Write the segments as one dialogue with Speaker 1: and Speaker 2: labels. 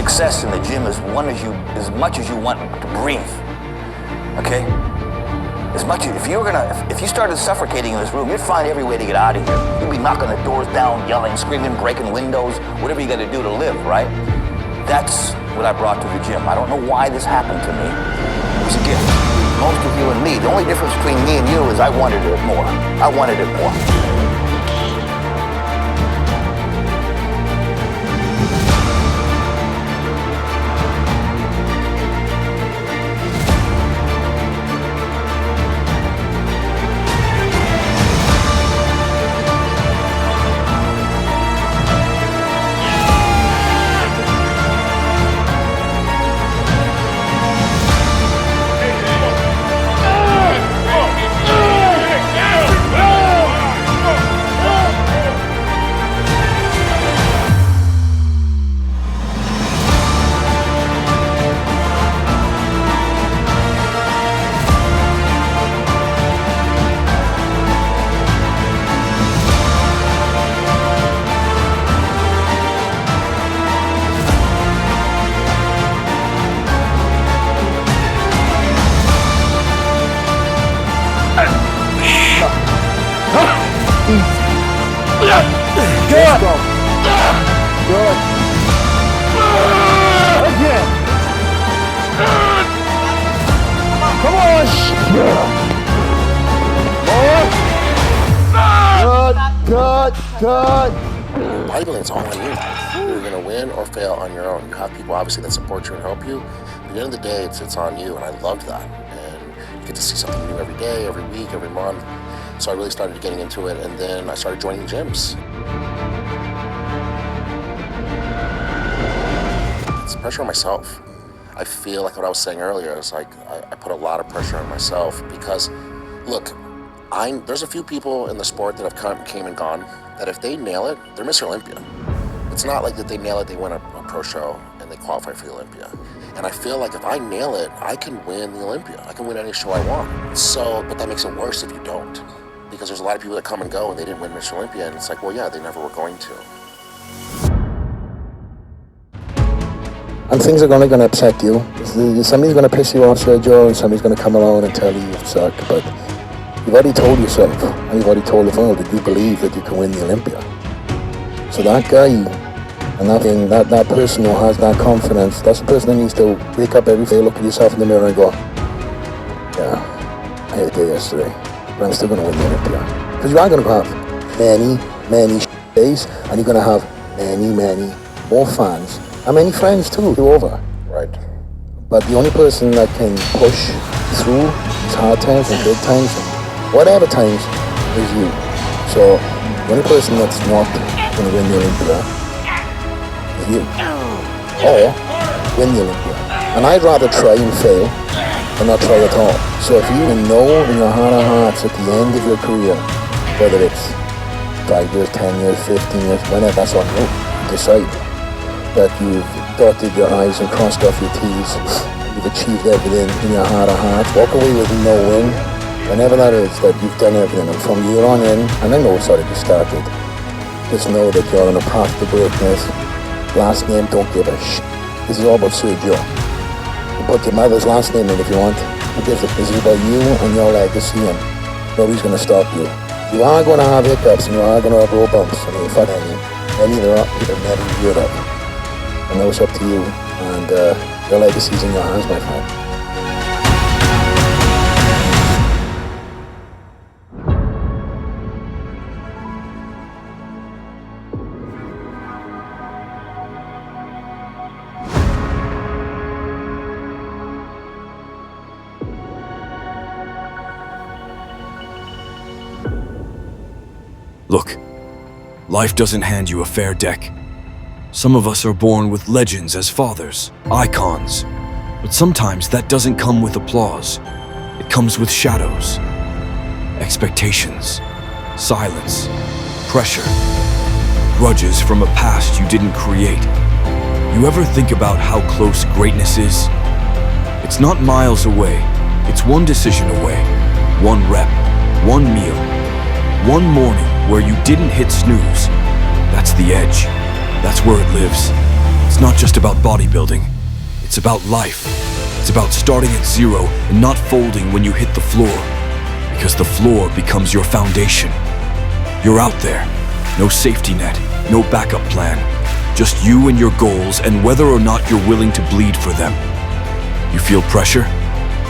Speaker 1: success in the gym is as much as you want to breathe. Okay? If you started suffocating in this room, you'd find every way to get out of here. You'd be knocking the doors down, yelling, screaming, breaking windows, whatever you got to do to live, right? That's what I brought to the gym. I don't know why this happened to me. It was a gift. Most of you and me, the only difference between me and you is I wanted it more. I wanted it more.
Speaker 2: Good. Good. Again. Come on. More. Good.
Speaker 3: Bodybuilding is all on you. You're going to win or fail on your own. You have people obviously that support you and help you. But at the end of the day, it's on you, and I loved that. And you get to see something new every day, every week, every month. So I really started getting into it, and then I started joining gyms. It's pressure on myself. I feel like what I was saying earlier is like I put a lot of pressure on myself because, look, there's a few people in the sport that have came and gone that if they nail it, they're Mr. Olympia. It's not like that they nail it, they win a pro show and they qualify for the Olympia. And I feel like if I nail it, I can win the Olympia. I can win any show I want. So, but that makes it worse if you don't. Because there's a lot of people that come and go and they didn't win Mr. Olympia, and it's like, well, yeah, they never were going to.
Speaker 4: And things are only going to upset you. Somebody's going to piss you off, Sergio, and somebody's going to come along and tell you you suck. But you've already told yourself, and you've already told the world that you believe that you can win the Olympia. So that guy, and that person who has that confidence, that's the person that needs to wake up every day, look at yourself in the mirror and go, yeah, I had a day yesterday, but I'm still going to win the Olympia. Because you are going to have many days, and you're going to have many more fans. And many friends too, over.
Speaker 3: Right.
Speaker 4: But the only person that can push through these hard times and good times, and whatever times, is you. So the only person that's not going to win the Olympia is you. Or win the Olympia. And I'd rather try and fail than not try at all. So if you know in your heart of hearts at the end of your career, whether it's 5 years, 10 years, 15 years, whenever, that's on you. Decide that you've dotted your I's and crossed off your T's. You've achieved everything in your heart of hearts. Walk away with no win, whenever that is, that you've done everything. And from here on in, and I know it's already started, just know that you're on a path to greatness. Last name, don't give a shit. This is all about Sergio. You put your mother's last name in if you want. Who gives a This is about you and your legacy, and nobody's going to stop you. You are going to have hiccups, and you are going to have road bumps. I mean, fuck any there are, you can never gear up. And that was up to you, and your legacy's in your hands, my friend.
Speaker 5: Look, life doesn't hand you a fair deck. Some of us are born with legends as fathers, icons, but sometimes that doesn't come with applause. It comes with shadows, expectations, silence, pressure, grudges from a past you didn't create. You ever think about how close greatness is? It's not miles away, it's one decision away, one rep, one meal, one morning where you didn't hit snooze. That's the edge. That's where it lives. It's not just about bodybuilding. It's about life. It's about starting at zero and not folding when you hit the floor. Because the floor becomes your foundation. You're out there. No safety net, no backup plan. Just you and your goals and whether or not you're willing to bleed for them. You feel pressure?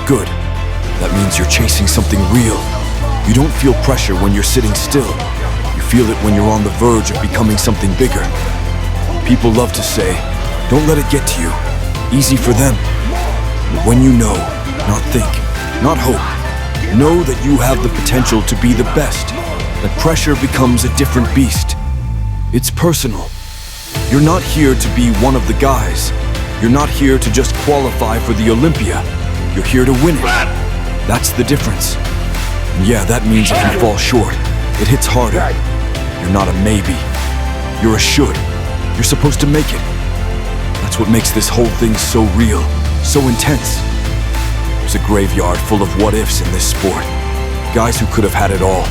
Speaker 5: Good. That means you're chasing something real. You don't feel pressure when you're sitting still. You feel it when you're on the verge of becoming something bigger. People love to say, don't let it get to you. Easy for them. But when you know, not think, not hope, know that you have the potential to be the best, that pressure becomes a different beast. It's personal. You're not here to be one of the guys. You're not here to just qualify for the Olympia. You're here to win it. That's the difference. And yeah, that means if you fall short, it hits harder. You're not a maybe. You're a should. You're supposed to make it. That's what makes this whole thing so real, so intense. There's a graveyard full of what-ifs in this sport. Guys who could have had it all.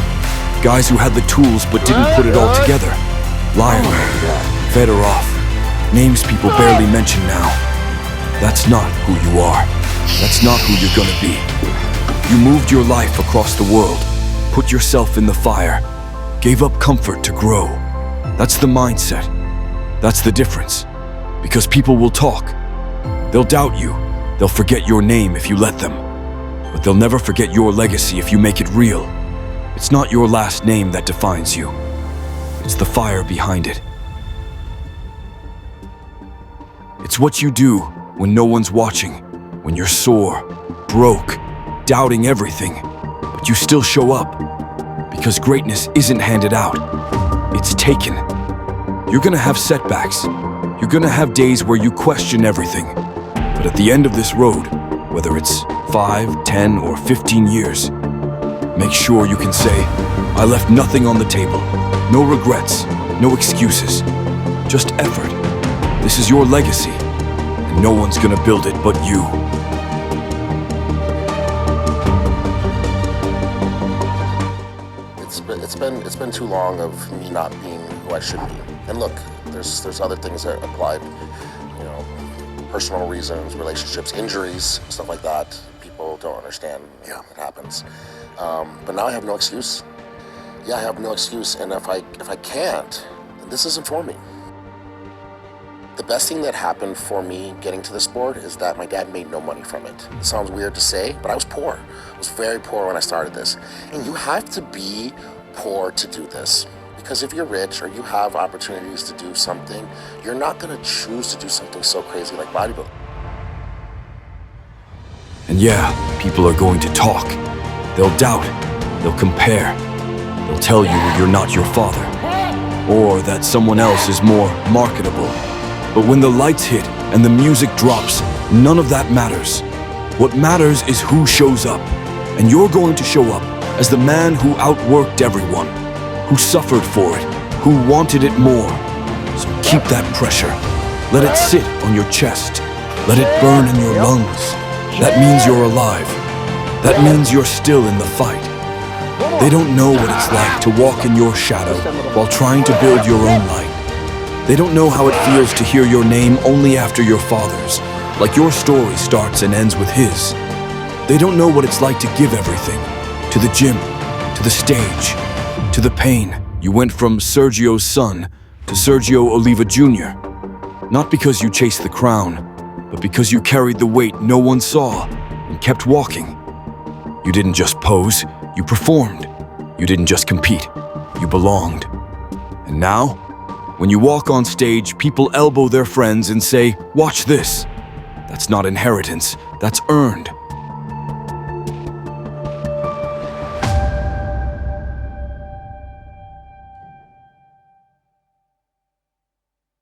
Speaker 5: Guys who had the tools but didn't put it all together. Lionel, Fedorov, names people barely mention now. That's not who you are. That's not who you're gonna be. You moved your life across the world, put yourself in the fire, gave up comfort to grow. That's the mindset. That's the difference. Because people will talk. They'll doubt you. They'll forget your name if you let them. But they'll never forget your legacy if you make it real. It's not your last name that defines you. It's the fire behind it. It's what you do when no one's watching, when you're sore, broke, doubting everything, but you still show up. Because greatness isn't handed out. It's taken. You're gonna have setbacks. You're gonna have days where you question everything. But at the end of this road, whether it's 5, 10, or 15 years, make sure you can say, I left nothing on the table. No regrets, no excuses, just effort. This is your legacy, and no one's gonna build it but you.
Speaker 3: It's been too long of me not being who I should be. And look, there's other things that applied, personal reasons, relationships, injuries, stuff like that. People don't understand. Yeah, it happens. But now I have no excuse. Yeah, I have no excuse, and if I can't, then this isn't for me. The best thing that happened for me getting to the sport is that my dad made no money from it. It sounds weird to say, but I was poor. I was very poor when I started this. And you have to be poor to do this. Because if you're rich or you have opportunities to do something, you're not gonna choose to do something so crazy like bodybuilding.
Speaker 5: And yeah, people are going to talk. They'll doubt. They'll compare. They'll tell you you're not your father. Or that someone else is more marketable. But when the lights hit and the music drops, none of that matters. What matters is who shows up. And you're going to show up as the man who outworked everyone, who suffered for it, who wanted it more. So keep that pressure. Let it sit on your chest. Let it burn in your lungs. That means you're alive. That means you're still in the fight. They don't know what it's like to walk in your shadow while trying to build your own light. They don't know how it feels to hear your name only after your father's, like your story starts and ends with his. They don't know what it's like to give everything, to the gym, to the stage, to the pain. You went from Sergio's son to Sergio Oliva Jr. Not because you chased the crown, but because you carried the weight no one saw and kept walking. You didn't just pose, you performed. You didn't just compete, you belonged. And now, when you walk on stage, people elbow their friends and say, watch this. That's not inheritance, that's earned.